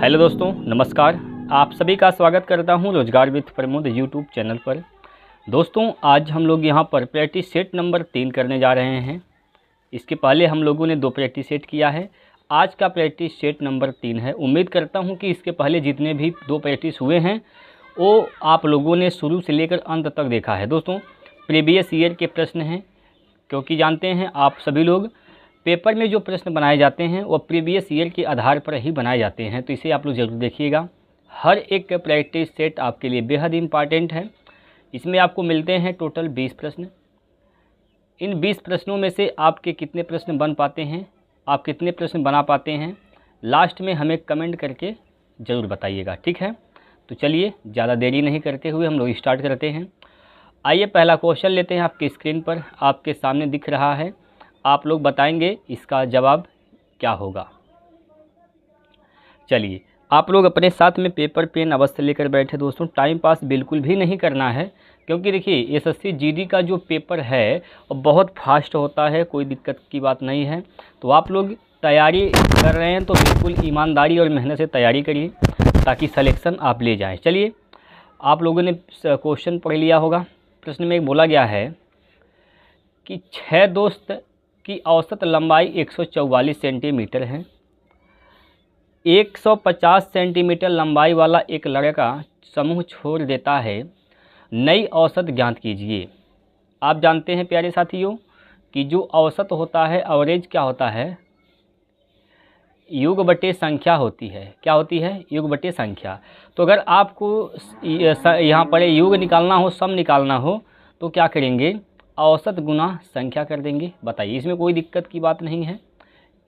Hello दोस्तों, नमस्कार। आप सभी का स्वागत करता हूं रोजगार विद प्रमोद यूट्यूब चैनल पर। दोस्तों, आज हम लोग यहां पर प्रैक्टिस सेट नंबर 3 करने जा रहे हैं। इसके पहले हम लोगों ने 2 प्रैक्टिस सेट किया है। आज का प्रैक्टिस सेट नंबर 3 है। उम्मीद करता हूं कि इसके पहले जितने भी 2 प्रैक्टिस हुए हैं वो आप लोगों ने शुरू से लेकर अंत तक देखा है। दोस्तों, प्रीवियस ईयर के प्रश्न हैं, क्योंकि जानते हैं आप सभी लोग पेपर में जो प्रश्न बनाए जाते हैं वो प्रीवियस ईयर के आधार पर ही बनाए जाते हैं, तो इसे आप लोग ज़रूर देखिएगा। हर एक प्रैक्टिस सेट आपके लिए बेहद इम्पॉर्टेंट है। इसमें आपको मिलते हैं टोटल 20 प्रश्न। इन 20 प्रश्नों में से आपके कितने प्रश्न बन पाते हैं, आप कितने प्रश्न बना पाते हैं, लास्ट में हमें कमेंट करके ज़रूर बताइएगा, ठीक है। तो चलिए ज़्यादा देरी नहीं करते हुए हम लोग स्टार्ट करते हैं। आइए पहला क्वेश्चन लेते हैं। आपकी स्क्रीन पर आपके सामने दिख रहा है, आप लोग बताएंगे इसका जवाब क्या होगा। चलिए, आप लोग अपने साथ में पेपर पेन अवश्य लेकर बैठे। दोस्तों, टाइम पास बिल्कुल भी नहीं करना है, क्योंकि देखिए एसएससी जीडी का जो पेपर है वो बहुत फास्ट होता है, कोई दिक्कत की बात नहीं है। तो आप लोग तैयारी कर रहे हैं तो बिल्कुल ईमानदारी और मेहनत से तैयारी करिए, ताकि सिलेक्शन आप ले जाएँ। चलिए, आप लोगों ने क्वेश्चन पढ़ लिया होगा। प्रश्न में बोला गया है कि 6 दोस्त की औसत लंबाई 144 सेंटीमीटर है। 150 सेंटीमीटर लंबाई वाला एक लड़का समूह छोड़ देता है। नई औसत ज्ञात कीजिए। आप जानते हैं प्यारे साथियों कि जो औसत होता है, एवरेज क्या होता है, योग बटे संख्या होती है। क्या होती है? योग बटे संख्या। तो अगर आपको यहाँ पर योग निकालना हो, सम निकालना हो, तो क्या करेंगे? औसत गुना संख्या कर देंगे। बताइए, इसमें कोई दिक्कत की बात नहीं है।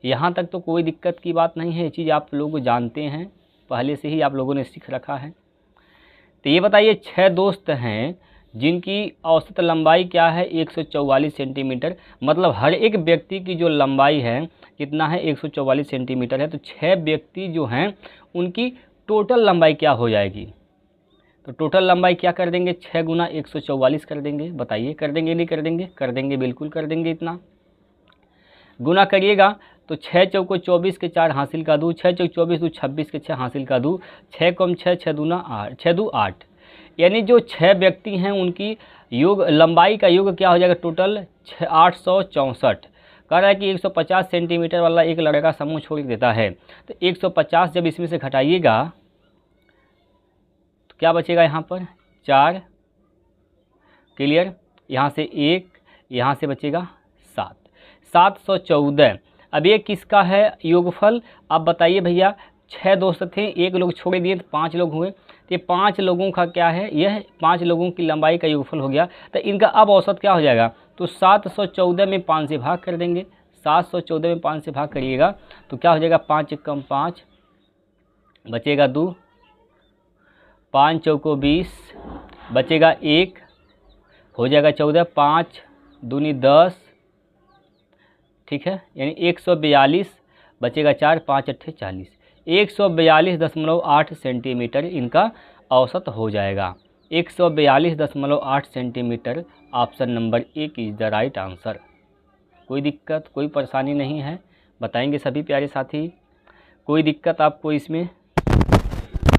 यहाँ तक तो कोई दिक्कत की बात नहीं है, ये चीज़ आप लोग जानते हैं, पहले से ही आप लोगों ने सीख रखा है। तो ये बताइए, 6 दोस्त हैं जिनकी औसत लंबाई क्या है? 144 सेंटीमीटर। मतलब हर एक व्यक्ति की जो लंबाई है कितना है? 144 सेंटीमीटर है। तो 6 व्यक्ति जो हैं उनकी टोटल लंबाई क्या हो जाएगी? तो टोटल लंबाई क्या कर देंगे? 6 गुना 144 कर देंगे। बताइए, कर देंगे नहीं कर देंगे? कर देंगे, बिल्कुल कर देंगे। इतना गुना करिएगा तो 6 चौको 24 के 4 हासिल का 2, 6 चौक 24 2 26 के 6 हासिल का 2, 6 कम 6 6 दूना 8, 6 2 8। यानी जो 6 व्यक्ति हैं उनकी योग लंबाई का योग क्या हो जाएगा? टोटल 864। कह रहा है कि 150 सेंटीमीटर वाला एक लड़का समूह छोड़ देता है। तो 150 जब इसमें से घटाइएगा तो क्या बचेगा? यहाँ पर 4। क्लियर? यहाँ से 1, यहाँ से बचेगा 7, 714। अब ये किसका है योगफल? आप बताइए भैया। 6 दोस्त थे, एक लोग छोड़ दिए तो 5 लोग हुए। तो ये 5 लोगों का क्या है? यह 5 लोगों की लंबाई का योगफल हो गया। तो इनका अब औसत क्या हो जाएगा? तो 714 में 5 से भाग कर देंगे। 714 में 5 से भाग करिएगा तो क्या हो जाएगा? 5 कम 5 बचेगा 2, 5 चौको 20 बचेगा 1, हो जाएगा 14, 5 दूनी 10, ठीक है। यानी 142 बचेगा 4, 5 अट्ठे 40, 142.8 सेंटीमीटर इनका औसत हो जाएगा। 142.8 centimetre. Option number 1 is the right answer. कोई दिक्कत, कोई परेशानी नहीं है, बताएंगे सभी प्यारे साथी। कोई दिक्कत आपको इसमें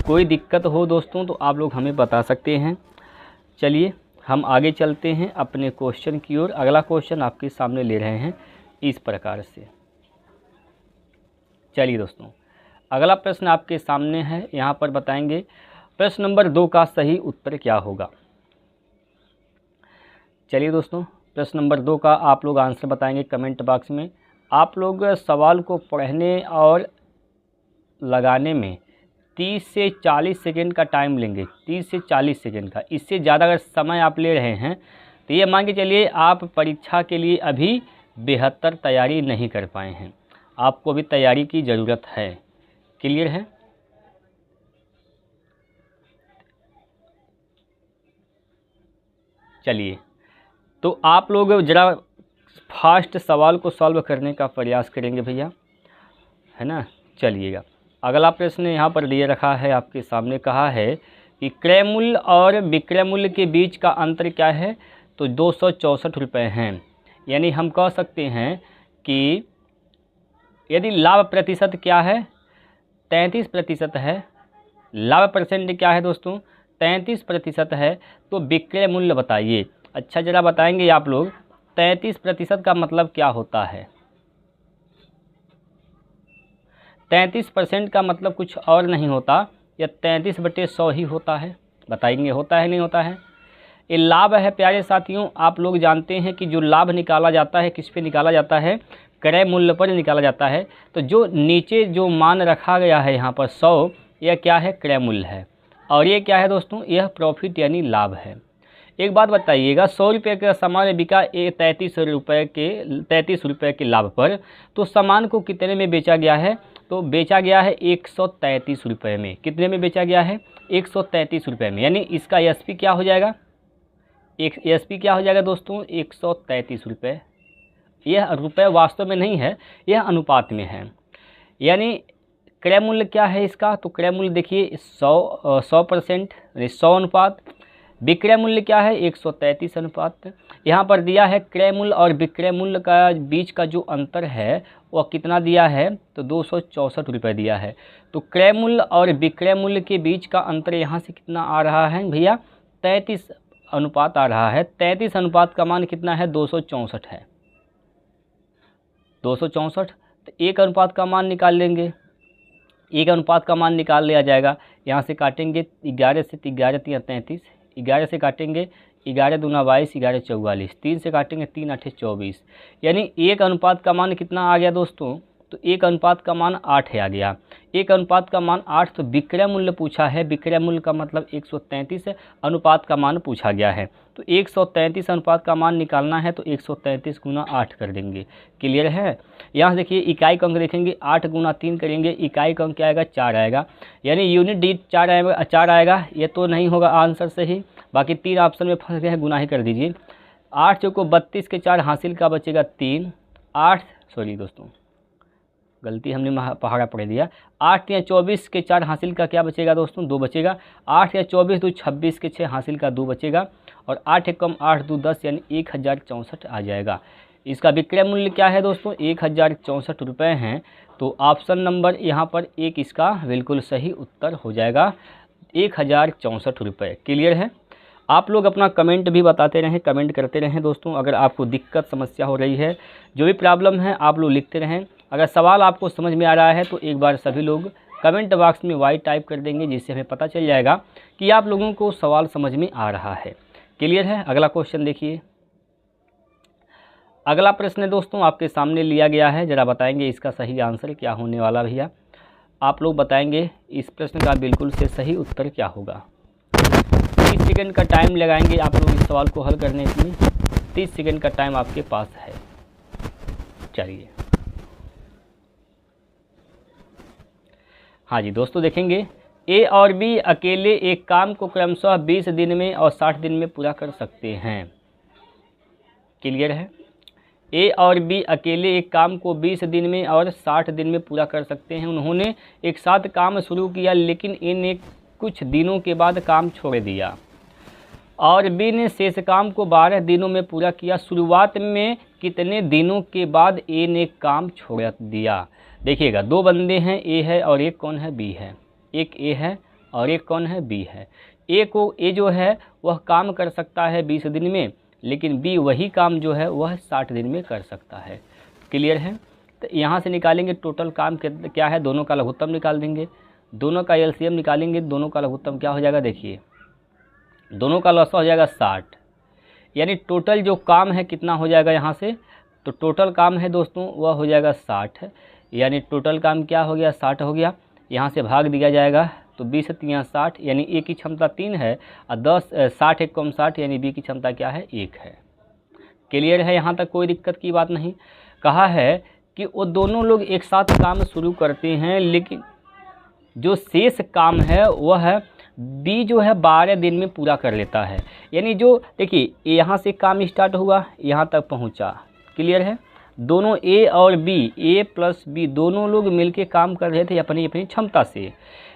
कोई दिक्कत हो दोस्तों तो आप लोग हमें बता सकते हैं। चलिए हम आगे चलते हैं अपने क्वेश्चन की ओर। अगला क्वेश्चन आपके सामने ले रहे हैं इस प्रकार से। चलिए दोस्तों, अगला प्रश्न आपके सामने है, यहाँ पर बताएंगे प्रश्न नंबर 2 का सही उत्तर क्या होगा। चलिए दोस्तों, प्रश्न नंबर 2 का आप लोग आंसर बताएंगे कमेंट बॉक्स में। आप लोग सवाल को पढ़ने और लगाने में 30 से 40 सेकेंड का टाइम लेंगे। 30 से 40 सेकेंड का, इससे ज़्यादा अगर समय आप ले रहे हैं तो ये मान के चलिए आप परीक्षा के लिए अभी बेहतर तैयारी नहीं कर पाए हैं, आपको भी तैयारी की ज़रूरत है। क्लियर है? चलिए, तो आप लोग ज़रा फास्ट सवाल को सॉल्व करने का प्रयास करेंगे भैया, है ना। चलिएगा, अगला प्रश्न यहाँ पर दिए रखा है आपके सामने। कहा है कि क्रय मूल्य और विक्रय मूल्य के बीच का अंतर क्या है? तो 264 रुपये हैं। यानी हम कह सकते हैं कि यदि लाभ प्रतिशत क्या है? 33% है, लाभ परसेंट क्या है दोस्तों 33% है, तो विक्रय मूल्य बताइए। अच्छा जरा बताएंगे आप लोग 33% का मतलब क्या होता है। 33% का मतलब कुछ और नहीं होता, या 33/100 ही होता है। बताएंगे होता है नहीं होता है। ये लाभ है प्यारे साथियों। आप लोग जानते हैं कि जो लाभ निकाला जाता है किस पे निकाला जाता है, क्रय मूल्य पर निकाला जाता है। तो जो नीचे जो मान रखा गया है यहाँ पर 100, यह क्या है क्रय मूल्य है, और ये क्या है दोस्तों यह प्रॉफिट यानी लाभ है। एक बात बताइएगा, 100 रुपये का सामान बिका 33 रुपये के लाभ पर, तो सामान को कितने में बेचा गया है, तो बेचा गया है 133 रुपये में। कितने में बेचा गया है 133 रुपये में, यानी इसका एसपी क्या हो जाएगा, एक एसपी क्या हो जाएगा दोस्तों 133 रुपये। यह रुपये वास्तव में नहीं है, यह अनुपात में है। यानी क्रय मूल्य क्या है इसका, तो क्रय मूल्य देखिए 100% यानी 100 अनुपात। विक्रय मूल्य क्या है 133 अनुपात। यहाँ पर दिया है क्रय मूल्य और विक्रय मूल्य का बीच का जो अंतर है वह कितना दिया है, तो 264 रुपये दिया है। तो क्रय मूल्य और विक्रय मूल्य के बीच का अंतर यहाँ से कितना आ रहा है भैया 33 अनुपात आ रहा है। 33 अनुपात का मान कितना है 264 है, 264। तो एक अनुपात का मान निकाल लेंगे, एक अनुपात का मान निकाल लिया जाएगा। यहाँ से काटेंगे 11 से 11 3 33, 11 से काटेंगे 11 दूना 22, 11 44, 3 से काटेंगे 3 8 24, यानी एक अनुपात का मान कितना आ गया दोस्तों, तो एक अनुपात का मान 8 है आ गया। एक अनुपात का मान 8, तो विक्रय मूल्य पूछा है, विक्रय मूल्य का मतलब 133 अनुपात का मान पूछा गया है। तो 133 अनुपात का मान निकालना है, तो 133 गुना 8 कर देंगे। क्लियर है। यहाँ से देखिए इकाई का अंक देखेंगे, 8 गुना 3 करेंगे, इकाई का अंक क्या आएगा 4 आएगा, यानी यूनिट डी 4 आएगा। ये तो नहीं होगा आंसर सही, बाकी 3 ऑप्शन में फंस गए हैं, गुना ही कर दीजिए। 8 चौको 32 के 4 हासिल का बचेगा 3, 8 सॉरी दोस्तों गलती हमने पहाड़ा पढ़ दिया। 8 या 24 के 4 हासिल का क्या बचेगा दोस्तों 2 बचेगा। 8 या 24 2 26 के 6 हासिल का 2 बचेगा, और 8 एक कम 8 2 10 यानी 1064 आ जाएगा। इसका विक्रय मूल्य क्या है दोस्तों 1064 रुपये हैं। तो ऑप्शन नंबर यहाँ पर एक इसका बिल्कुल सही उत्तर हो जाएगा 1064 रुपये। क्लियर है। आप लोग अपना कमेंट भी बताते रहें, कमेंट करते रहें दोस्तों। अगर आपको दिक्कत समस्या हो रही है, जो भी प्रॉब्लम है आप लोग लिखते रहें। अगर सवाल आपको समझ में आ रहा है तो एक बार सभी लोग कमेंट बॉक्स में वाई टाइप कर देंगे, जिससे हमें पता चल जाएगा कि आप लोगों को सवाल समझ में आ रहा है। क्लियर है। अगला क्वेश्चन देखिए। अगला प्रश्न दोस्तों आपके सामने लिया गया है, ज़रा बताएंगे इसका सही आंसर क्या होने वाला भैया। आप लोग बताएंगे इस प्रश्न का बिल्कुल से सही उत्तर क्या होगा। 30 सेकंड का टाइम लगाएंगे आप लोग इस सवाल को हल करने के लिए। 30 सेकंड का टाइम आपके पास है। चलिए हाँ जी दोस्तों, देखेंगे ए और बी अकेले एक काम को क्रमशः 20 दिन में और 60 दिन में पूरा कर सकते हैं। क्लियर है। ए और बी अकेले एक काम को 20 दिन में और 60 दिन में पूरा कर सकते हैं। उन्होंने एक साथ काम शुरू किया, लेकिन ए ने कुछ दिनों के बाद काम छोड़ दिया और बी ने शेष काम को 12 दिनों में पूरा किया। शुरुआत में कितने दिनों के बाद ए ने काम छोड़ दिया। देखिएगा, दो बंदे हैं, ए है और एक कौन है बी है। एक ए है और एक कौन है बी है। ए जो है वह काम कर सकता है 20 दिन में, लेकिन बी वही काम जो है वह 60 दिन में कर सकता है। क्लियर है। तो यहाँ से निकालेंगे टोटल काम क्या है, दोनों का लघुत्तम निकाल देंगे, दोनों का एलसीएम निकालेंगे, दोनों का लघुत्तम क्या हो जाएगा देखिए, दोनों का लॉस हो जाएगा 60, यानी टोटल जो काम है कितना हो जाएगा यहाँ से, तो टोटल काम है दोस्तों वह हो जाएगा 60, यानी टोटल काम क्या हो गया 60 हो गया। यहाँ से भाग दिया जाएगा तो 20 3 60, यानी ए की क्षमता 3 है और 60 एक कम 60, यानी बी की क्षमता क्या है 1 है। क्लियर है। यहाँ तक कोई दिक्कत की बात नहीं। कहा है कि वो दोनों लोग एक साथ काम शुरू करते हैं, लेकिन जो शेष काम है वह बी जो है 12 दिन में पूरा कर लेता है। यानी जो देखिए यहाँ से काम स्टार्ट हुआ यहाँ तक पहुँचा। क्लियर है। दोनों ए और बी, ए प्लस बी दोनों लोग मिलके काम कर रहे थे अपनी अपनी क्षमता से,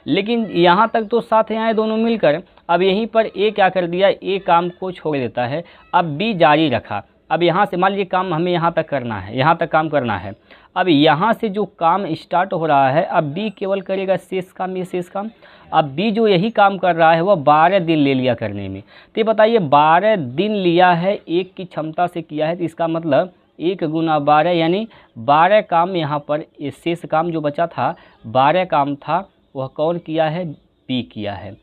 लेकिन यहाँ तक तो साथ आए दोनों मिलकर। अब यहीं पर ए क्या कर दिया, ए काम को छोड़ देता है, अब बी जारी रखा। अब यहाँ से मान लीजिए काम हमें यहाँ तक करना है, यहाँ तक काम करना है। अब यहाँ से जो काम स्टार्ट हो रहा है, अब बी केवल करेगा शेष काम, ये शेष काम। अब बी जो यही काम कर रहा है वह 12 दिन ले लिया करने में। तो ये बताइए 12 दिन लिया है, 1 की क्षमता से किया है, तो इसका मतलब 1 गुना 12 यानी 12 काम यहाँ पर, शेष काम जो बचा था 12 काम था, वह कौन किया है, बी किया है।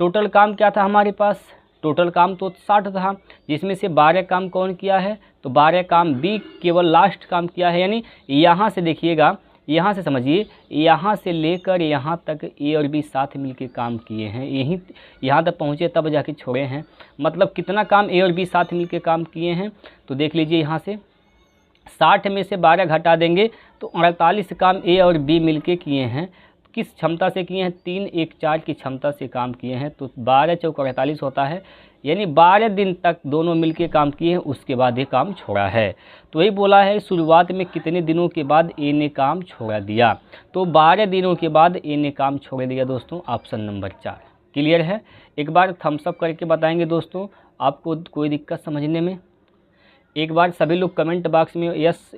टोटल काम क्या था हमारे पास, टोटल काम तो 60 था, जिसमें से 12 काम कौन किया है, तो 12 काम बी केवल लास्ट काम किया है। यानी यहाँ से देखिएगा, यहाँ से समझिए, यहाँ से लेकर यहाँ तक ए और बी साथ मिलके काम किए हैं, यहाँ तक पहुँचे तब जाके छोड़े हैं। मतलब कितना काम ए और बी साथ मिलके काम किए हैं, तो देख लीजिए यहाँ से 60 में से 12 घटा देंगे तो 48 काम ए और बी मिलके किए हैं। किस क्षमता से किए हैं, 3 1 4 की क्षमता से काम किए हैं। तो 12 चौक 48 होता है, यानी 12 दिन तक दोनों मिलके काम किए हैं, उसके बाद ये काम छोड़ा है। तो वही बोला है शुरुआत में कितने दिनों के बाद ए ने काम छोड़ा दिया, तो 12 दिनों के बाद ए ने काम छोड़ दिया दोस्तों, ऑप्शन नंबर 4। क्लियर है। एक बार थम्स अप करके बताएंगे दोस्तों आपको कोई दिक्कत समझने में। एक बार सभी लोग कमेंट बॉक्स में यस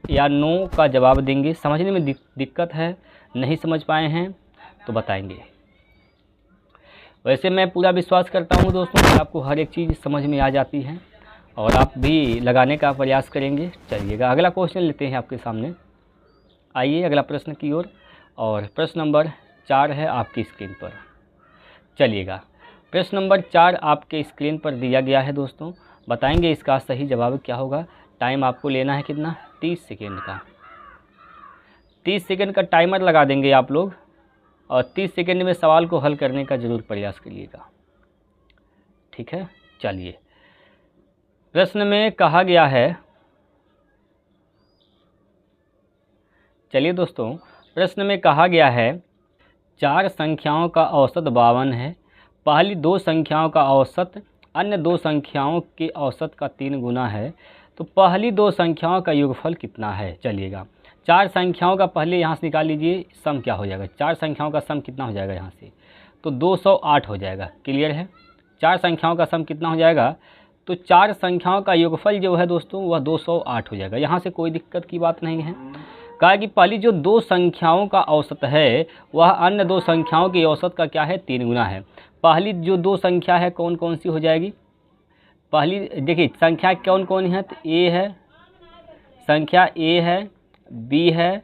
या नो का जवाब देंगे। समझने में दिक्कत है, नहीं समझ पाए हैं तो बताएंगे। वैसे मैं पूरा विश्वास करता हूं दोस्तों कि आपको हर एक चीज़ समझ में आ जाती है और आप भी लगाने का प्रयास करेंगे। चलिएगा अगला क्वेश्चन लेते हैं आपके सामने। आइए अगला प्रश्न की ओर, और प्रश्न नंबर 4 है आपकी स्क्रीन पर। चलिएगा प्रश्न नंबर 4 आपके स्क्रीन पर दिया गया है दोस्तों। बताएंगे इसका सही जवाब क्या होगा। टाइम आपको लेना है कितना, 30 सेकेंड का। 30 सेकेंड का टाइमर लगा देंगे आप लोग, और 30 सेकेंड में सवाल को हल करने का ज़रूर प्रयास करिएगा। ठीक है। चलिए प्रश्न में कहा गया है, चलिए दोस्तों प्रश्न में कहा गया है 4 संख्याओं का औसत 52 है। पहली 2 संख्याओं का औसत अन्य 2 संख्याओं के औसत का 3 गुना है, तो पहली 2 संख्याओं का योगफल कितना है। चलिएगा 4 संख्याओं का पहले यहाँ से निकाल लीजिए, सम क्या हो जाएगा, 4 संख्याओं का सम कितना हो जाएगा यहाँ से, तो 208 हो जाएगा। क्लियर है। 4 संख्याओं का सम कितना हो जाएगा, तो 4 संख्याओं का योगफल जो है दोस्तों वह 208 हो जाएगा। यहाँ से कोई दिक्कत की बात नहीं है। कहा कि पहली जो 2 संख्याओं का औसत है वह अन्य 2 संख्याओं के औसत का क्या है, 3 गुना है। पहली जो 2 संख्या है कौन कौन सी हो जाएगी, पहली देखिए संख्या कौन कौन है, तो ए है, संख्या ए है, बी है,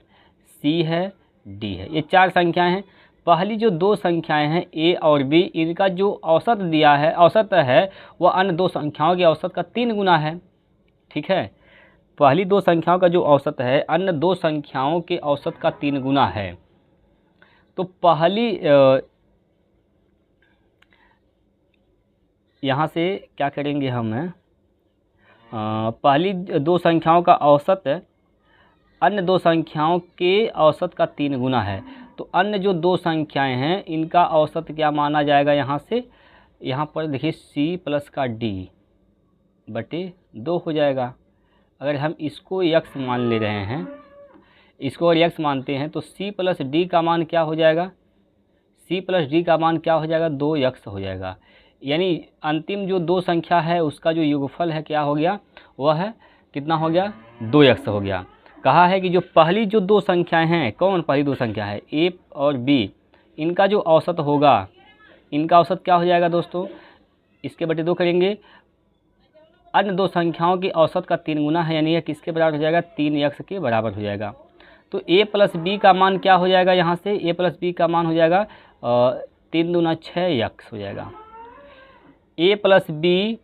सी है, डी है, ये 4 संख्याएं हैं। पहली जो 2 संख्याएं हैं ए और बी, इनका जो औसत दिया है, औसत है वह अन्य 2 संख्याओं के औसत का 3 गुना है। ठीक है। पहली 2 संख्याओं का जो औसत है अन्य 2 संख्याओं के औसत का 3 गुना है। तो पहली यहाँ से क्या करेंगे हम, पहली 2 संख्याओं का औसत अन्य 2 संख्याओं के औसत का 3 गुना है। तो अन्य जो 2 संख्याएं हैं इनका औसत क्या माना जाएगा, यहाँ से यहाँ पर देखिए सी प्लस का डी बटे 2 हो जाएगा। अगर हम इसको यक्स मान ले रहे हैं, इसको और यक्स मानते हैं, तो सी प्लस डी का मान क्या हो जाएगा, सी प्लस डी का मान क्या हो जाएगा, 2 यक्स हो जाएगा। यानी अंतिम जो 2 संख्या है उसका जो योगफल है क्या हो गया, वह है कितना हो गया, 2 यक्स हो गया। कहा है कि जो पहली जो 2 संख्याएं हैं, कौन पहली 2 संख्या है ए और बी, इनका जो औसत होगा, इनका औसत क्या हो जाएगा दोस्तों, इसके बटे 2 करेंगे, अन्य 2 संख्याओं की औसत का 3 गुना है, यानी यह किसके बराबर हो जाएगा, 3 यक्स के बराबर हो जाएगा। तो a प्लस बी का मान क्या हो जाएगा, यहाँ से a प्लस बी का मान हो जाएगा 3 दूना 6 यक्स हो जाएगा। a plus b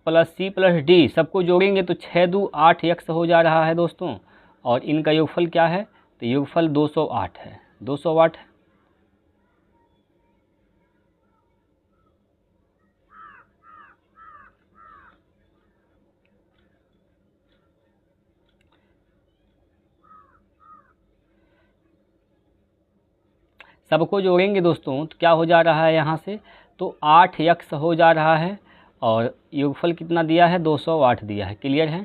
plus c plus d सबको जोड़ेंगे तो 6 दू 8 यक्स हो जा रहा है दोस्तों, और इनका योगफल क्या है, तो योगफल 208 है, 208 है। सबको जोड़ेंगे दोस्तों तो क्या हो जा रहा है, यहाँ से तो 8 यक्स हो जा रहा है, और योगफल कितना दिया है, 208 दिया है। क्लियर है,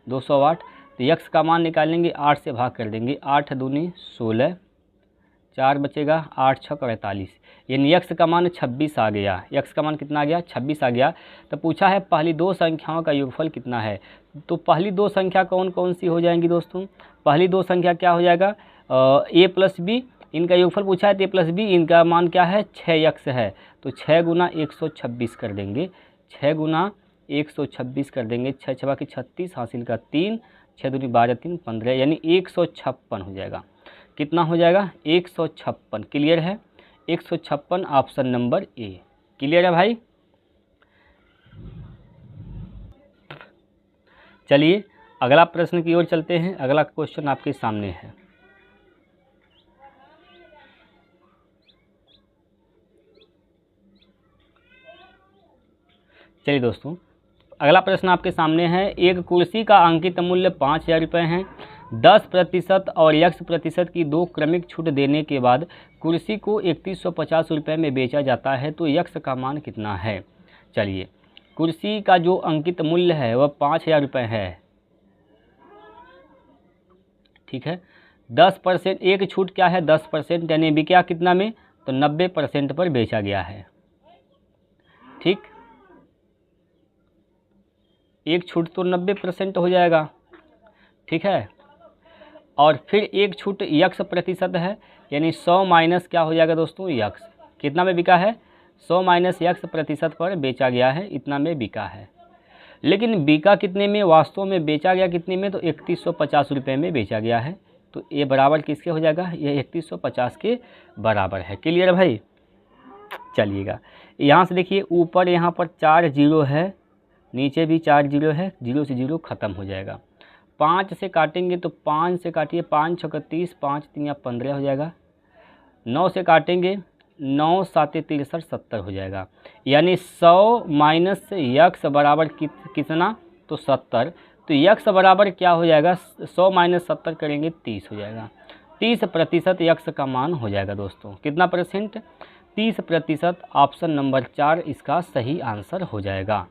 208। तो यक्स का मान निकालेंगे, 8 से भाग कर देंगे, 8 दूनी 16, 4 बचेगा, 8 छक 48, यानी यक्स का मान 26 आ गया। यक्स का मान कितना आ गया, 26 आ गया। तो पूछा है पहली 2 संख्याओं का योगफल कितना है, तो पहली दो संख्या कौन कौन सी हो जाएंगी दोस्तों? पहली दो संख्या क्या हो जाएगा? a प्लस बी, इनका योगफल पूछा है तो a प्लस बी, इनका मान क्या है? 6x है, तो 6 गुना 126 कर देंगे, 6 गुना 126 कर देंगे, 6 छवा की 36, हासिल का 3, 6 दूनी 12, 3 15, यानी 156 हो जाएगा। कितना हो जाएगा? 156। क्लियर है? 156 ऑप्शन नंबर ए। क्लियर है भाई? चलिए अगला प्रश्न की ओर चलते हैं। अगला क्वेश्चन आपके सामने है। चलिए दोस्तों, अगला प्रश्न आपके सामने है। एक कुर्सी का अंकित मूल्य 5000 रुपये है। 10% और x% की दो क्रमिक छूट देने के बाद कुर्सी को 3150 रुपये में बेचा जाता है, तो x का मान कितना है? चलिए, कुर्सी का जो अंकित मूल्य है वह 5000 रुपये है, ठीक है। 10% एक छूट क्या है? 10%, यानी बिका कितना में? तो 90% पर बेचा गया है, ठीक। एक छूट तो 90% हो जाएगा, ठीक है। और फिर एक छूट x% है, यानी 100 माइनस क्या हो जाएगा दोस्तों? x। कितना में बिका है? 100 माइनस x% पर बेचा गया है, इतना में बिका है। लेकिन बिका कितने में? वास्तव में बेचा गया कितने में? तो 3150 रुपये में बेचा गया है। तो ये बराबर किसके हो जाएगा? ये 3150 के बराबर है। क्लियर है भाई? चलिएगा, यहाँ से देखिए, ऊपर यहाँ पर 4 जीरो है, नीचे भी 4 जीरो है, 0 से 0 ख़त्म हो जाएगा। 5 से काटेंगे तो 5 से काटिए, 5 छक्का 30, 5 3 15 हो जाएगा। 9 से काटेंगे, 9 7 63 70 हो जाएगा। यानी 100 माइनस x बराबर कितना? तो 70। तो x बराबर क्या हो जाएगा? 100 माइनस 70 करेंगे 30 हो जाएगा। 30% x का मान हो जाएगा दोस्तों। कितना परसेंट? 30%। ऑप्शन नंबर 4 इसका सही आंसर हो जाएगा,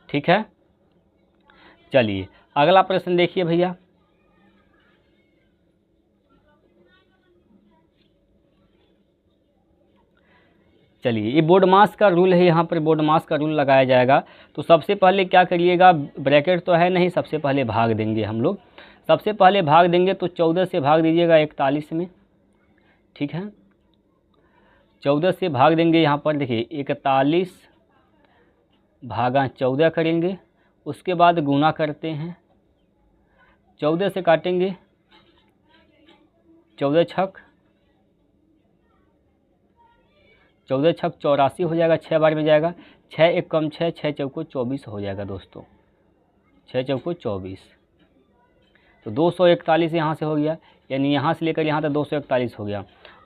ठीक है। चलिए अगला प्रश्न देखिए भैया। चलिए, ये बोर्ड मास का रूल है, यहाँ पर बोर्ड मास का रूल लगाया जाएगा। तो सबसे पहले क्या करिएगा? ब्रैकेट तो है नहीं, सबसे पहले भाग देंगे हम लोग। सबसे पहले भाग देंगे तो 14 से भाग दीजिएगा 41 में, ठीक है। 14 से भाग देंगे, यहाँ पर देखिए 41 भागा 14 करेंगे, उसके बाद गुना करते हैं। 14 से काटेंगे, 14 छक 84 हो जाएगा, 6 बार में जाएगा। 6 एक कम 6, 6 चौको 24 हो जाएगा दोस्तों, 6 चौको 24। तो 241 यहाँ से हो गया, यानी यहाँ से लेकर यहाँ तक 241 हो गया।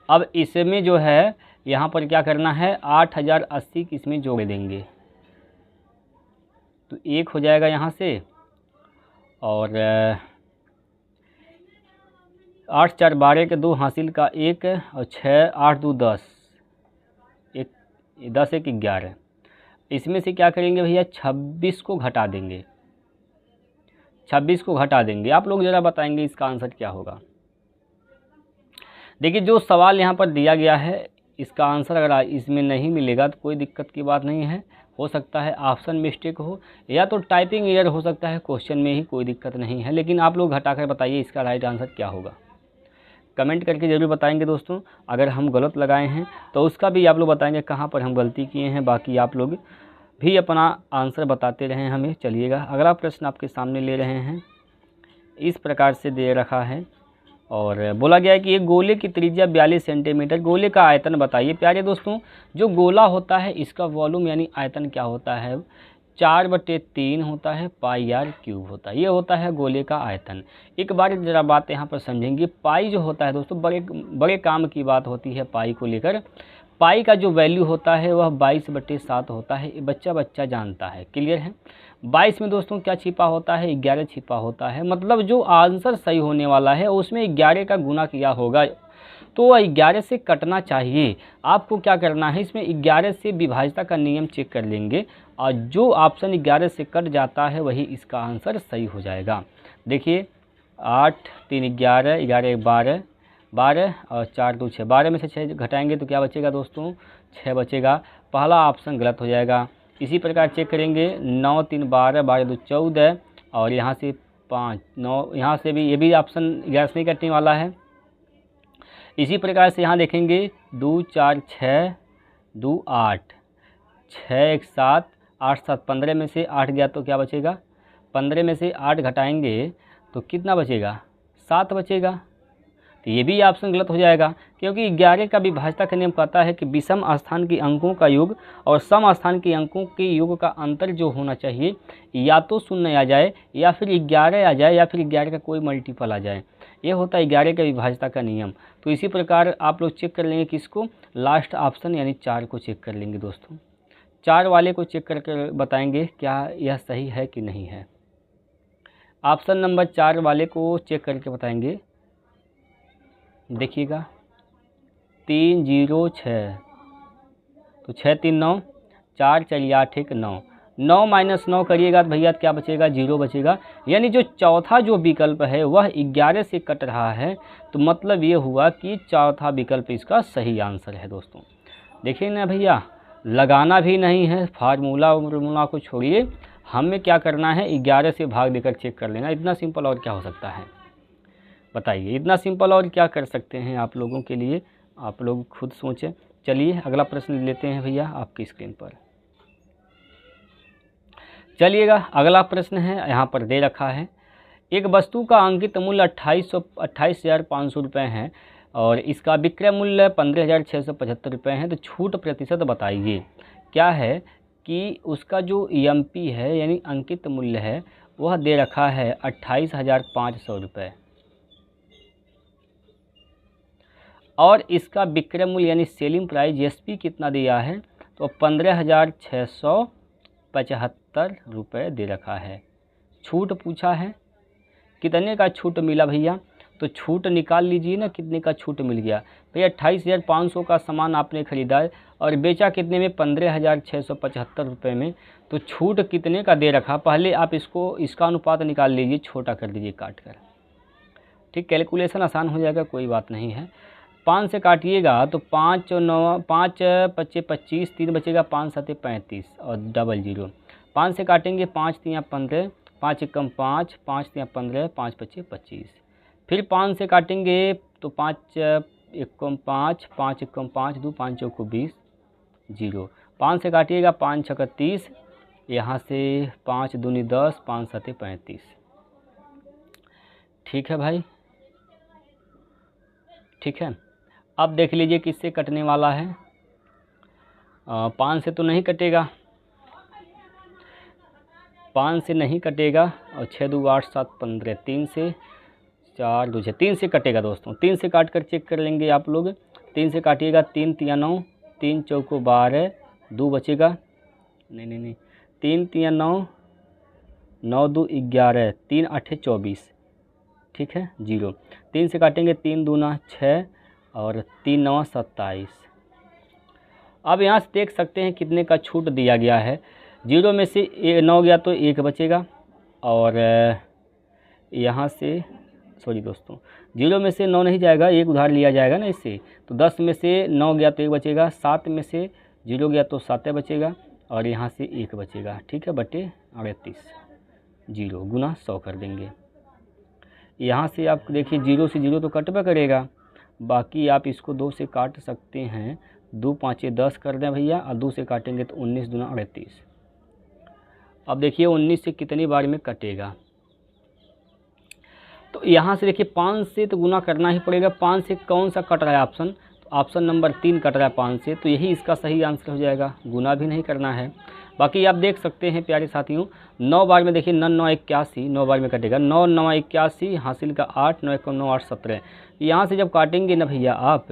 अब इसमें जो है यहाँ पर क्या करना है? 8080 इसमें जोड़ देंगे, तो 1 हो जाएगा यहाँ से, और 8 4 12 के 2 हासिल का 1, और 6 8 2 10, 10 1 11। इसमें से क्या करेंगे भैया? 26 को घटा देंगे, 26 को घटा देंगे। आप लोग ज़रा बताएंगे इसका आंसर क्या होगा। देखिए, जो सवाल यहाँ पर दिया गया है, इसका आंसर अगर इसमें नहीं मिलेगा तो कोई दिक्कत की बात नहीं है। हो सकता है ऑप्शन मिस्टेक हो, या तो टाइपिंग एरर हो सकता है क्वेश्चन में ही, कोई दिक्कत नहीं है। लेकिन आप लोग घटाकर बताइए इसका राइट आंसर क्या होगा। कमेंट करके ज़रूर बताएंगे दोस्तों। अगर हम गलत लगाए हैं तो उसका भी आप लोग बताएंगे कहाँ पर हम गलती किए हैं। बाकी आप लोग भी अपना आंसर बताते रहें हमें। चलिएगा, अगला प्रश्न आपके सामने ले रहे हैं। इस प्रकार से दे रखा है और बोला गया है कि एक गोले की त्रिज्या 42 सेंटीमीटर, गोले का आयतन बताइए। प्यारे दोस्तों, जो गोला होता है इसका वॉल्यूम यानी आयतन क्या होता है? 4/3 होता है, पाई आर क्यूब होता है। ये होता है गोले का आयतन। एक बार ज़रा बात यहाँ पर समझेंगे। पाई जो होता है दोस्तों, बड़े काम की बात होती है पाई को लेकर। पाई का जो वैल्यू होता है वह 22/7 होता है। ये बच्चा जानता है। क्लियर है? 22 में दोस्तों क्या छिपा होता है? 11 छिपा होता है। मतलब जो आंसर सही होने वाला है उसमें 11 का गुना किया होगा, तो 11 से कटना चाहिए। आपको क्या करना है? इसमें 11 से विभाज्यता का नियम चेक कर लेंगे, और जो ऑप्शन 11 से कट जाता है वही इसका आंसर सही हो जाएगा। देखिए, 8 3 11, 11 1 12, 12 और 4 2 6, 12 में से 6 घटाएंगे तो क्या बचेगा दोस्तों? 6 बचेगा। पहला ऑप्शन गलत हो जाएगा। इसी प्रकार चेक करेंगे, 9 3 12, 12 2 14 और यहाँ से 5 9, यहाँ से भी, ये भी ऑप्शन 11 से नहीं कटने वाला है। इसी प्रकार से यहाँ देखेंगे 2 4 6 2 8 6 1 7 8 7 15 में से 8 गया तो क्या बचेगा, 15 में से 8 घटाएंगे तो कितना बचेगा, 7 बचेगा। तो ये भी ऑप्शन गलत हो जाएगा, क्योंकि 11 का विभाज्यता का नियम कहता है कि विषम स्थान के अंकों का योग और सम स्थान के अंकों के योग का अंतर जो होना चाहिए या तो 0 आ जाए या फिर 11 आ जाए या फिर 11 का कोई मल्टीपल आ जाए। ये होता है 11 का विभाज्यता का नियम। तो इसी प्रकार आप लोग चेक कर लेंगे किसको, लास्ट ऑप्शन यानी 4 को चेक कर लेंगे दोस्तों। 4 वाले को चेक करके बताएंगे क्या यह सही है कि नहीं है। ऑप्शन नंबर 4 वाले को चेक करके बताएंगे। देखिएगा 3 0 6, तो 6 3 9, 4 4 8 1 9, 9 माइनस 9 करिएगा तो भैया क्या बचेगा, 0 बचेगा। यानी जो चौथा जो विकल्प है वह 11 से कट रहा है, तो मतलब ये हुआ कि चौथा विकल्प इसका सही आंसर है दोस्तों। देखिए ना भैया, लगाना भी नहीं है, फार्मूला को छोड़िए, हमें क्या करना है 11 से भाग देकर चेक कर लेना। इतना सिंपल और क्या हो सकता है बताइए, इतना सिंपल और क्या कर सकते हैं आप लोगों के लिए, आप लोग खुद सोचें। चलिए अगला प्रश्न लेते हैं भैया आपकी स्क्रीन पर। चलिएगा अगला प्रश्न है, यहाँ पर दे रखा है एक वस्तु का अंकित मूल्य 28,500 रुपये है और इसका विक्रय मूल्य 15,675 रुपये है, तो छूट प्रतिशत बताइए। क्या है कि उसका जो EMP है यानी अंकित मूल्य है वह दे रखा है 28,500 रुपये और इसका विक्रय मूल्य यानी सेलिंग प्राइस SP कितना दिया है, तो 15,675 रुपये दे रखा है। छूट पूछा है, कितने का छूट मिला भैया, तो छूट निकाल लीजिए ना, कितने का छूट मिल गया भैया। 28,500 का सामान आपने खरीदा है और बेचा कितने में, 15,675 रुपये में, तो छूट कितने का दे रखा। पहले आप इसका अनुपात निकाल लीजिए, छोटा कर दीजिए काट कर, ठीक, कैलकुलेशन आसान हो जाएगा, कोई बात नहीं है। 5 से काटिएगा तो 5 9 5 25 25, 3 बचेगा, 5 7 35 और डबल 0। 5 से काटेंगे 5 3 15, 5 1 5, 5 3 15, 5 25 25। फिर 5 से काटेंगे तो 5 1 5, 5 1 5 2, 5 4 20 0। 5 से काटिएगा 5 6 30, यहाँ से 5 दूनी 10, 5 7 35। ठीक है भाई, ठीक है। अब देख लीजिए किससे कटने वाला है। 5 से तो नहीं कटेगा, 5 से नहीं कटेगा और 6 2 8 7 15, 3 से 4 2 6, 3 से कटेगा दोस्तों। 3 से काट कर चेक कर लेंगे आप लोग। 3 से काटिएगा, 3 3 9, 3 4 12, 2 बचेगा, नहीं 3 3 9, 9 2 11, 3 8 24, ठीक है 0। 3 से काटेंगे 3 दूना 6 और 3 9 27। अब यहाँ से देख सकते हैं कितने का छूट दिया गया है। 0 में से 9 गया तो 1 बचेगा और यहाँ से सॉरी दोस्तों 0 में से 9 नहीं जाएगा, 1 उधार लिया जाएगा ना इससे, तो 10 में से 9 गया तो 1 बचेगा, 7 में से 0 गया तो 7 बचेगा और यहाँ से 1 बचेगा, ठीक है, बटे 38, 0 गुना 100 कर देंगे। यहाँ से आप देखिए 0 से 0 तो कटवा करेगा, बाकी आप इसको 2 से काट सकते हैं। 2 5 10 कर दें भैया और 2 से काटेंगे तो 19 दूना 38। अब देखिए 19 से कितनी बार में कटेगा, तो यहाँ से देखिए 5 से तो गुना करना ही पड़ेगा। 5 से कौन सा कट रहा है ऑप्शन, तो ऑप्शन नंबर 3 कट रहा है 5 से, तो यही इसका सही आंसर हो जाएगा, गुना भी नहीं करना है। बाकी आप देख सकते हैं प्यारे साथियों, 9 बार में देखिए 9 9 81, 9 बार में कटेगा, 9 9 81 हासिल का 8, 9 1 9 8 17। यहाँ से जब काटेंगे ना भैया आप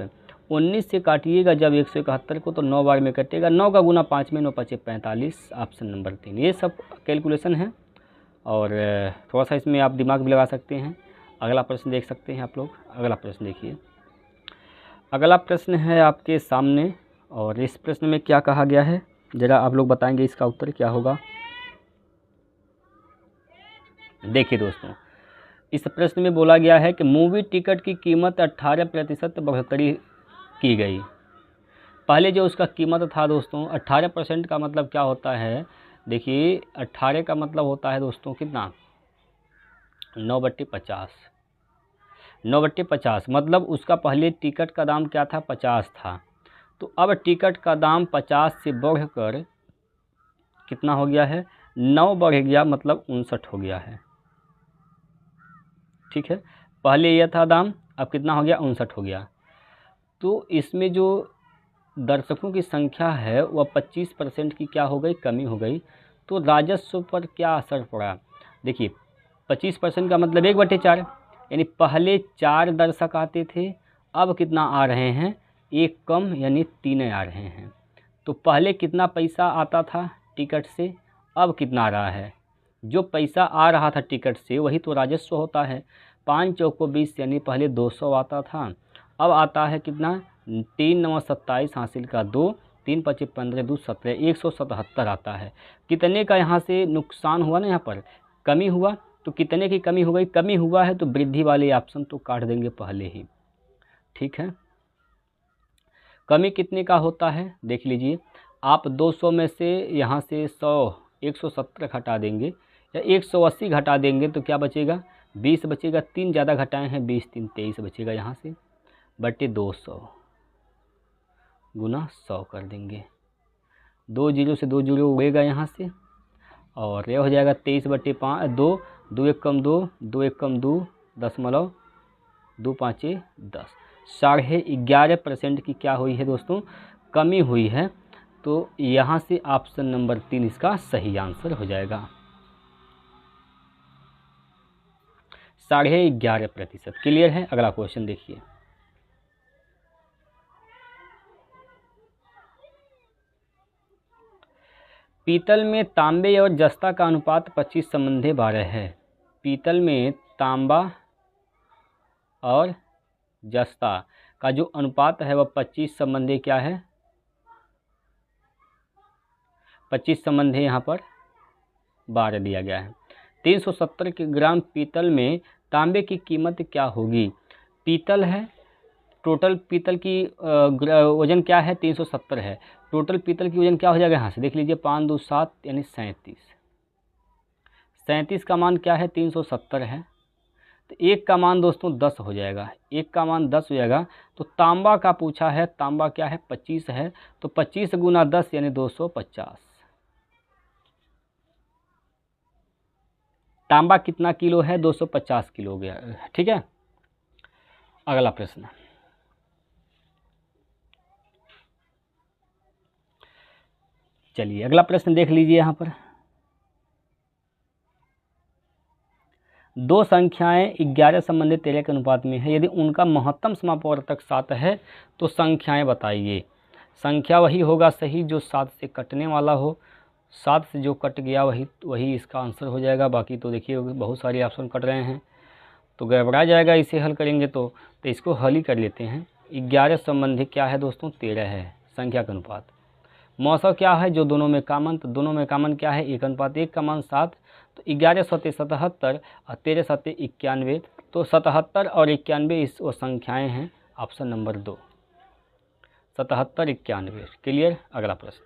19 से काटिएगा जब 171 को, तो 9 बार में कटेगा, 9 का गुना 5 में, 9 5 45, ऑप्शन नंबर 3। ये सब कैलकुलेशन है और थोड़ा सा इसमें आप दिमाग भी लगा सकते हैं। अगला प्रश्न देख सकते हैं आप लोग। अगला प्रश्न देखिए, अगला प्रश्न है आपके सामने और इस प्रश्न में क्या कहा गया है ज़रा आप लोग बताएंगे, इसका उत्तर क्या होगा। देखिए दोस्तों, इस प्रश्न में बोला गया है कि मूवी टिकट की कीमत 18% बढ़ोतरी की गई। पहले जो उसका कीमत था दोस्तों 18% का मतलब क्या होता है, देखिए 18 का मतलब होता है दोस्तों कितना, 9/50, 9/50 मतलब उसका पहले टिकट का दाम क्या था, 50 था। तो अब टिकट का दाम 50 से बढ़कर कितना हो गया है, 9 बढ़ गया, मतलब 59 हो गया है। ठीक है, पहले यह था दाम, अब कितना हो गया, 59 हो गया। तो इसमें जो दर्शकों की संख्या है वह 25% की क्या हो गई, कमी हो गई। तो राजस्व पर क्या असर पड़ा, देखिए 25% का मतलब 1/4, यानी पहले 4 दर्शक आते थे, अब कितना आ रहे हैं, 1 कम, यानी 3 आ रहे हैं। तो पहले कितना पैसा आता था टिकट से, अब कितना आ रहा है, जो पैसा आ रहा था टिकट से वही तो राजस्व होता है। 5 चौको 20, यानी पहले 200 आता था, अब आता है कितना, 3 9 27 हासिल का 2, 3 5 15 2 17, 177 आता है। कितने का यहाँ से नुकसान हुआ ना, यहाँ पर कमी हुआ, तो कितने की कमी हो गई, कमी हुआ है तो वृद्धि वाले ऑप्शन तो काट देंगे पहले ही। ठीक है, कमी कितने का होता है देख लीजिए आप, 200 में से यहाँ से 170 घटा देंगे या 180 घटा देंगे तो क्या बचेगा, 20 बचेगा। 3 ज़्यादा घटाए हैं, 20 3 23 बचेगा यहाँ से, बटे 200 गुना 100 कर देंगे। 2 जीरो से 2 जीरो उड़ेगा यहाँ से, और यह हो जाएगा 23/5, 2 2 1 कम 2, 2 1 कम 2, 2 5 10, 11.5% की क्या हुई है दोस्तों, कमी हुई है। तो यहाँ से ऑप्शन नंबर 3 इसका सही आंसर हो जाएगा, 11.5%। क्लियर है, अगला क्वेश्चन देखिए। पीतल में तांबे और जस्ता का अनुपात 25:12 है। पीतल में तांबा और जस्ता का जो अनुपात है वह 25 क्या है, 25 यहाँ पर 12 दिया गया है। 370 ग्राम पीतल में तांबे की कीमत क्या होगी। पीतल है, टोटल पीतल की वजन क्या है, 370 है। टोटल पीतल की वजन क्या हो जाएगा, यहाँ से देख लीजिए, 5 2 7, यानी 37। 37 का मान क्या है, 370 है। तो एक का मान दोस्तों 10 हो जाएगा, एक का मान 10 हो जाएगा। तो तांबा का पूछा है, तांबा क्या है, 25 है, तो 25 गुना 10 यानी 250। तांबा कितना किलो है, 250 किलो हो गया। ठीक है, अगला प्रश्न, चलिए अगला प्रश्न देख लीजिए। यहाँ पर दो संख्याएं 11 संबंधित 13 के अनुपात में है, यदि उनका महत्तम समापवर्तक 7 है तो संख्याएं बताइए। संख्या वही होगा सही जो 7 से कटने वाला हो, 7 से जो कट गया वही इसका आंसर हो जाएगा। बाकी तो देखिए बहुत सारे ऑप्शन कट रहे हैं तो गड़बड़ा जाएगा, इसे हल करेंगे तो इसको हल ही कर लेते हैं। 11 संबंधी क्या है दोस्तों, 13 है संख्या का अनुपात। मौसम क्या है, जो दोनों में कॉमन, तो दोनों में कॉमन क्या है, 1:1 का मान 7। तो 11 7 77 और 13 7 91, तो 77 और 91 इस वो संख्याएँ हैं, ऑप्शन नंबर 2, 77 91। क्लियर, अगला प्रश्न,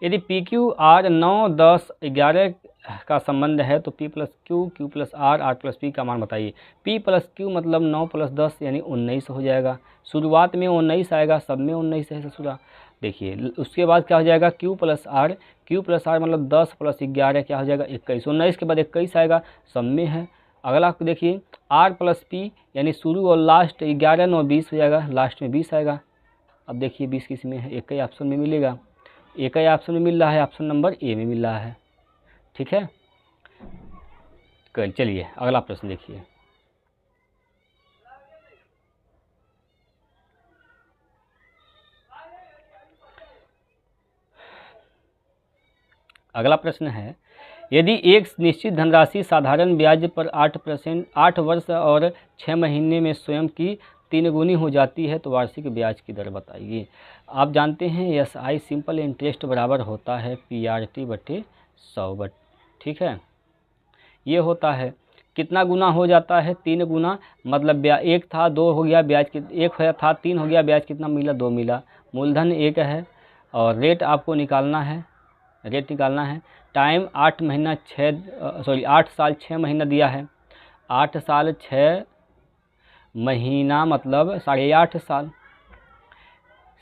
यदि पी क्यू आर 9 10 11 का संबंध है तो p plus q, q plus r, r plus p का मान बताइए। पी प्लस क्यू मतलब 9 + 10 यानी 19 हो जाएगा। शुरुआत में 19 आएगा, सब में 19 है ससुरा। देखिए उसके बाद क्या हो जाएगा, q plus r, q plus r मतलब 10 + 11 क्या हो जाएगा, 21। 19 के बाद 21 आएगा, सब में है। अगला देखिए आर प्लस पी, यानी शुरू और लास्ट 11 9 20 हो जाएगा, लास्ट में 20 आएगा। अब देखिए 20 किस में है, एक ही ऑप्शन में मिलेगा, एक ही ऑप्शन में मिल रहा है, ऑप्शन नंबर ए में मिल रहा है। ठीक है, चलिए अगला प्रश्न देखिए। अगला प्रश्न है, यदि एक निश्चित धनराशि साधारण ब्याज पर 8%, 8 वर्ष और 6 महीने में स्वयं की 3 गुनी हो जाती है तो वार्षिक ब्याज की दर बताइए। आप जानते हैं SI सिंपल इंटरेस्ट बराबर होता है PRT/100। ठीक है, ये होता है कितना गुना हो जाता है, 3 गुना, मतलब एक था 2 हो गया ब्याज, एक था 3 हो गया, ब्याज कितना मिला, 2 मिला। मूलधन 1 है और रेट आपको निकालना है रेट निकालना है। टाइम 8 साल 6 महीना दिया है। 8 साल 6 महीना मतलब 8.5 साल।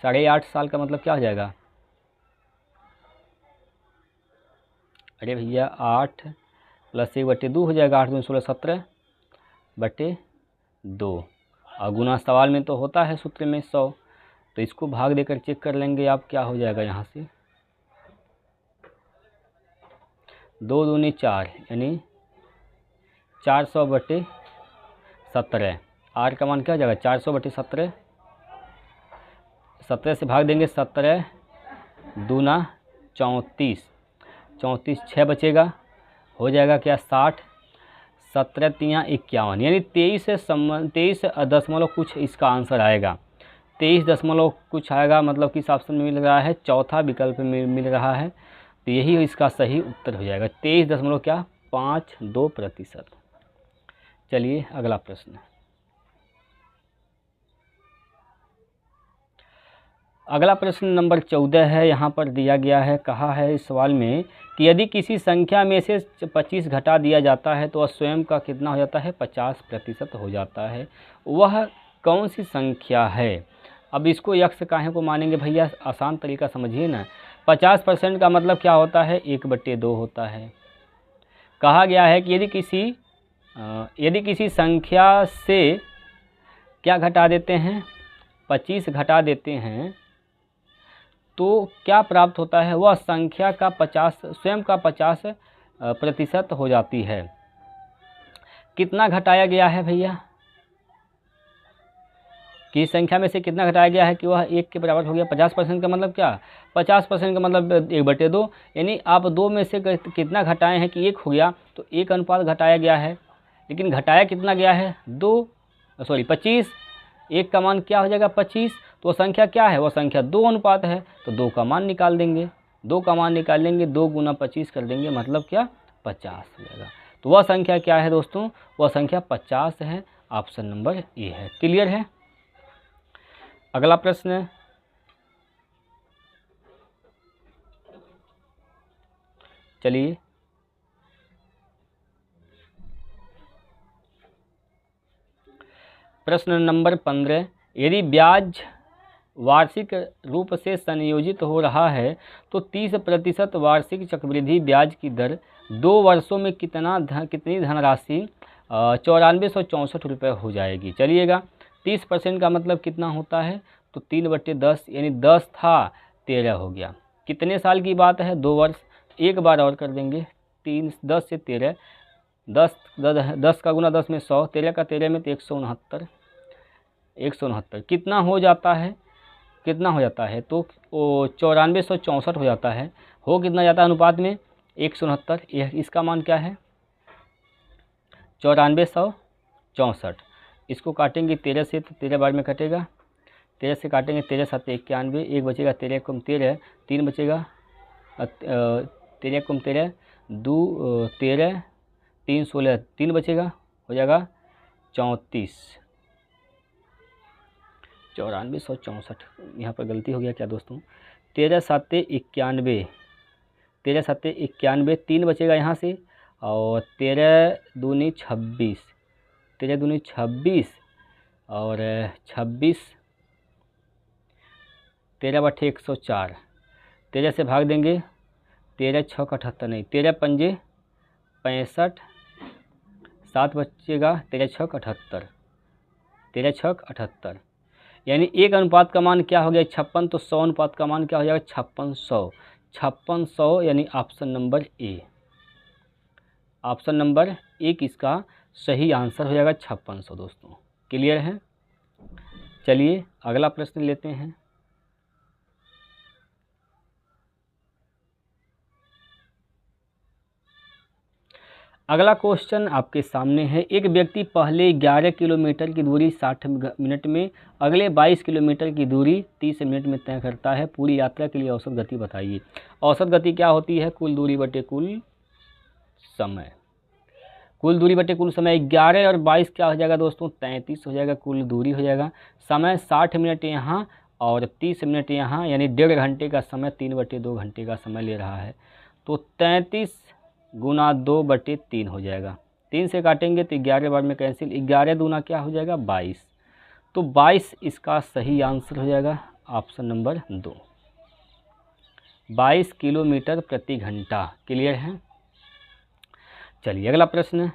8.5 साल का मतलब क्या हो जाएगा? अरे भैया 8 + 1/2 हो जाएगा। 8 दूनी 16 17/2 और गुना सवाल में तो होता है सूत्र में 100, तो इसको भाग देकर चेक कर लेंगे आप क्या हो जाएगा यहाँ से। 2 दूनी 4 यानी 400/17। आर का मान क्या हो जाएगा? 400/17। 17 से भाग देंगे, 17 दूना 34, 34 6 बचेगा, हो जाएगा क्या 60। 17 तियाँ 51 यानी 23 दशमलव कुछ इसका आंसर आएगा। 23 दशमलव कुछ आएगा, मतलब किस ऑप्शन में मिल रहा है? चौथा विकल्प में मिल रहा है, तो यही इसका सही उत्तर हो जाएगा। 23.52%। चलिए अगला प्रश्न। अगला प्रश्न नंबर 14 है। यहाँ पर दिया गया है, कहा है इस सवाल में कि यदि किसी संख्या में से 25 घटा दिया जाता है तो वह स्वयं का कितना हो जाता है? 50% हो जाता है। वह कौन सी संख्या है? अब इसको यक्ष काहे को मानेंगे भैया? आसान तरीका समझिए ना। 50% का मतलब क्या होता है? 1/2 होता है। कहा गया है कि यदि किसी संख्या से क्या घटा देते हैं? 25 घटा देते हैं तो क्या प्राप्त होता है? वह संख्या का 50 स्वयं का 50% हो जाती है। कितना घटाया गया है भैया? कि संख्या में से कितना घटाया गया है कि वह 1 के बराबर हो गया। 50% का मतलब क्या? 50% का मतलब 1/2, यानी आप 2 में से कितना घटाए हैं कि 1 हो गया, तो 1 अनुपात घटाया गया है। लेकिन घटाया कितना गया है? 25। 1 का मान क्या हो जाएगा? 25। तो संख्या क्या है? वह संख्या 2 अनुपात है, तो 2 का मान निकाल देंगे। 2 का मान निकालेंगे, 2 गुना 25 कर देंगे, मतलब क्या? 50 हो जाएगा। तो वह संख्या क्या है दोस्तों? वह संख्या 50 है। ऑप्शन नंबर ए है। क्लियर है? अगला प्रश्न, चलिए प्रश्न नंबर 15। यदि ब्याज वार्षिक रूप से संयोजित हो रहा है तो 30% वार्षिक चक्रवृद्धि ब्याज की दर 2 वर्षों में कितनी धनराशि 9464 रुपये हो जाएगी। चलिएगा, 30% का मतलब कितना होता है? तो 3/10 यानी 10 था 13 हो गया। कितने साल की बात है? 2 वर्ष। एक बार और कर देंगे, 10 से 13, 10 का गुना 10 में 100, 13 का 13 में तो 169। 169 कितना हो जाता है? कितना हो जाता है? तो 9464 हो जाता है। हो कितना जाता है अनुपात में? 169। इसका मान क्या है? 9464। इसको काटेंगे 13 से, तो 13 बार में कटेगा। 13 से काटेंगे, 13 7 91, 1 बचेगा, 13 कम 13, 3 बचेगा, 13 कम 13, 2 13, 3 16, 3 बचेगा, हो जाएगा 34। 9464। यहाँ पर गलती हो गया क्या दोस्तों? 13 7 91, 13 7 91, 3 बचेगा यहाँ से, और 13 दूनी 26, 13 दूनी 26 और 26, 13/104। 13 से भाग देंगे, 13 6 78 नहीं, 13 पंजे 65, 7 बचेगा, 13 6 78, 13 6 78 यानी 1 अनुपात का मान क्या हो गया? 56। तो 100 अनुपात का मान क्या हो जाएगा? 5600। 5600 यानी option number A. Option number एक इसका सही आंसर हो जाएगा 5600 दोस्तों। क्लियर है? चलिए अगला प्रश्न लेते हैं। अगला क्वेश्चन आपके सामने है। एक व्यक्ति पहले 11 किलोमीटर की दूरी 60 मिनट में, अगले 22 किलोमीटर की दूरी 30 मिनट में तय करता है। पूरी यात्रा के लिए औसत गति बताइए। औसत गति क्या होती है? कुल दूरी बटे कुल समय। कुल दूरी बटे कुल समय। 11 और 22 क्या हो जाएगा दोस्तों? 33 हो जाएगा, कुल दूरी हो जाएगा। समय 60 मिनट यहाँ और 30 मिनट यहाँ, यानी 1.5 घंटे का समय 3/2 घंटे का समय ले रहा है। तो 33 गुना 2/3 हो जाएगा। 3 से काटेंगे तो 11 बार में कैंसिल, 11 दूना क्या हो जाएगा 22। तो 22 इसका सही आंसर हो जाएगा ऑप्शन नंबर 2, 22 किलोमीटर प्रति घंटा। क्लियर है। चलिए अगला प्रश्न।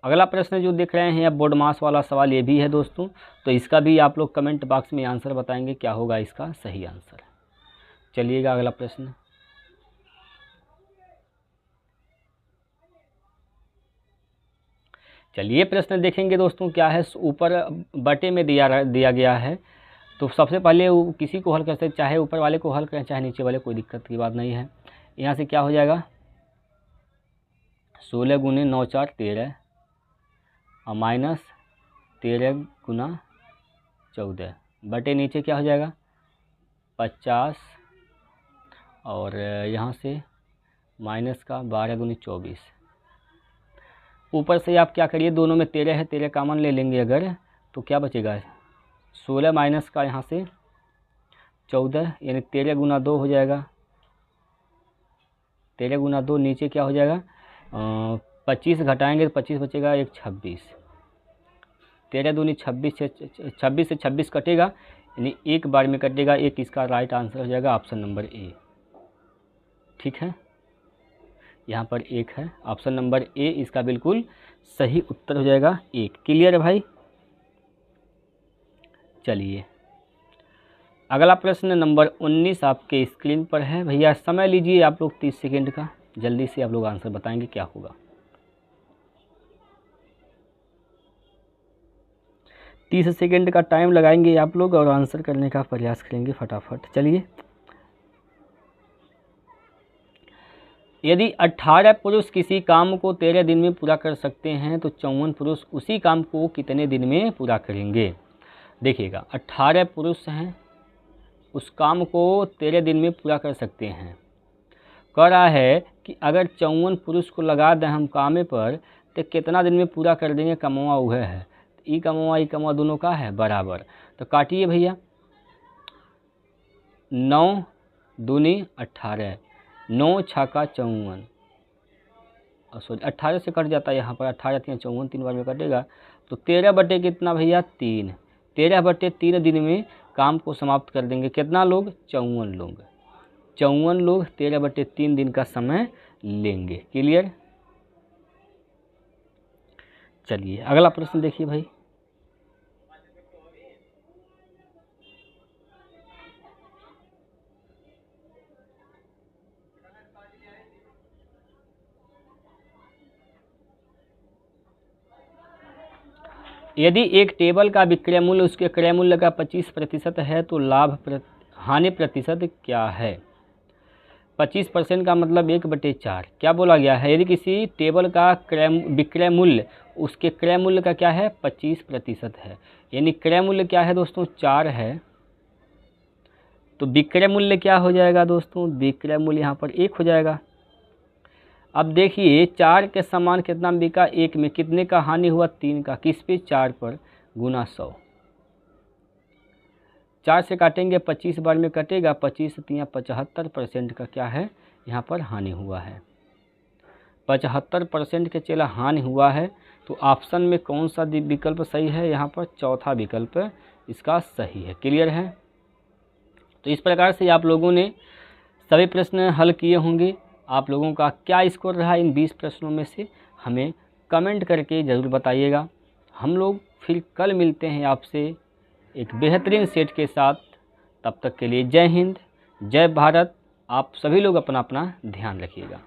अगला प्रश्न जो देख रहे हैं अब बोर्ड मास वाला सवाल ये भी है दोस्तों, तो इसका भी आप लोग कमेंट बॉक्स में आंसर बताएंगे क्या होगा इसका सही आंसर। चलिएगा अगला प्रश्न। चलिए प्रश्न देखेंगे दोस्तों क्या है, ऊपर बटे में दिया गया है। तो सबसे पहले किसी को हल कर सकते, चाहे ऊपर वाले को हल करें चाहे नीचे वाले, कोई दिक्कत की बात नहीं है। यहाँ से क्या हो जाएगा 16 गुने 9 4 13 और माइनस 13 गुना 14 बटे नीचे क्या हो जाएगा 50 और यहाँ से माइनस का 12 गुनी 24। ऊपर से आप क्या करिए, दोनों में 13 है, 13 कॉमन ले लेंगे अगर, तो क्या बचेगा 16 माइनस का यहाँ से 14 यानी 13 गुना 2 हो जाएगा। 13 गुना 2 नीचे क्या हो जाएगा 25 घटाएंगे तो 25 बचेगा 1 26। 13 दूनी 26 से 26 कटेगा यानी एक बार में कटेगा 1, इसका राइट आंसर हो जाएगा ऑप्शन नंबर ए। ठीक है, यहाँ पर 1 है, ऑप्शन नंबर ए इसका बिल्कुल सही उत्तर हो जाएगा 1। क्लियर है भाई। चलिए अगला प्रश्न नंबर 19 आपके स्क्रीन पर है। भैया समय लीजिए आप लोग 30 सेकेंड का, जल्दी से आप लोग आंसर बताएंगे क्या होगा। 30 सेकेंड का टाइम लगाएंगे आप लोग और आंसर करने का प्रयास करेंगे फटाफट। चलिए, यदि 18 पुरुष किसी काम को 13 दिन में पूरा कर सकते हैं तो 54 पुरुष उसी काम को कितने दिन में पूरा करेंगे। देखिएगा 18 पुरुष हैं, उस काम को 13 दिन में पूरा कर सकते हैं। कह रहा है कि अगर 54 पुरुष को लगा दें हम कामे पर तो कितना दिन में पूरा कर देंगे, कमवा वह है। ई कमवा दोनों का है बराबर, तो काटिए भैया 9 दूनी 18, 9 छक्का 54 और सॉरी 18 से कट जाता है यहाँ पर, 18 3 54 3 बार में कटेगा तो 13 बटे कितना भैया 3, 13 बटे 3 दिन में काम को समाप्त कर देंगे। कितना लोग 54 लोग, 54 लोग 13 बटे 3 दिन का समय लेंगे। क्लियर। चलिए अगला प्रश्न देखिए भाई। यदि एक टेबल का विक्रय मूल्य उसके क्रय मूल्य का 25% है तो हानि प्रतिशत क्या है। 25% का मतलब 1/4। क्या बोला गया है, यदि किसी टेबल का विक्रय मूल्य उसके क्रय मूल्य का क्या है 25% है, यानी क्रय मूल्य क्या है दोस्तों 4 है, तो विक्रय मूल्य क्या हो जाएगा दोस्तों, विक्रय मूल्य यहाँ पर 1 हो जाएगा। अब देखिए 4 के समान कितना बिका 1 में, कितने का हानि हुआ 3 का, किस पे 4 पर गुना 100। 4 से काटेंगे 25 बार में कटेगा, 25 3 75% का क्या है यहाँ पर हानि हुआ है। 75% के चला हानि हुआ है, तो ऑप्शन में कौन सा विकल्प सही है, यहाँ पर चौथा विकल्प इसका सही है। क्लियर है। तो इस प्रकार से आप लोगों ने सभी प्रश्न हल किए होंगे। आप लोगों का क्या स्कोर रहा इन 20 प्रश्नों में से हमें कमेंट करके ज़रूर बताइएगा। हम लोग फिर कल मिलते हैं आपसे एक बेहतरीन सेट के साथ। तब तक के लिए जय हिंद, जय भारत। आप सभी लोग अपना अपना ध्यान रखिएगा।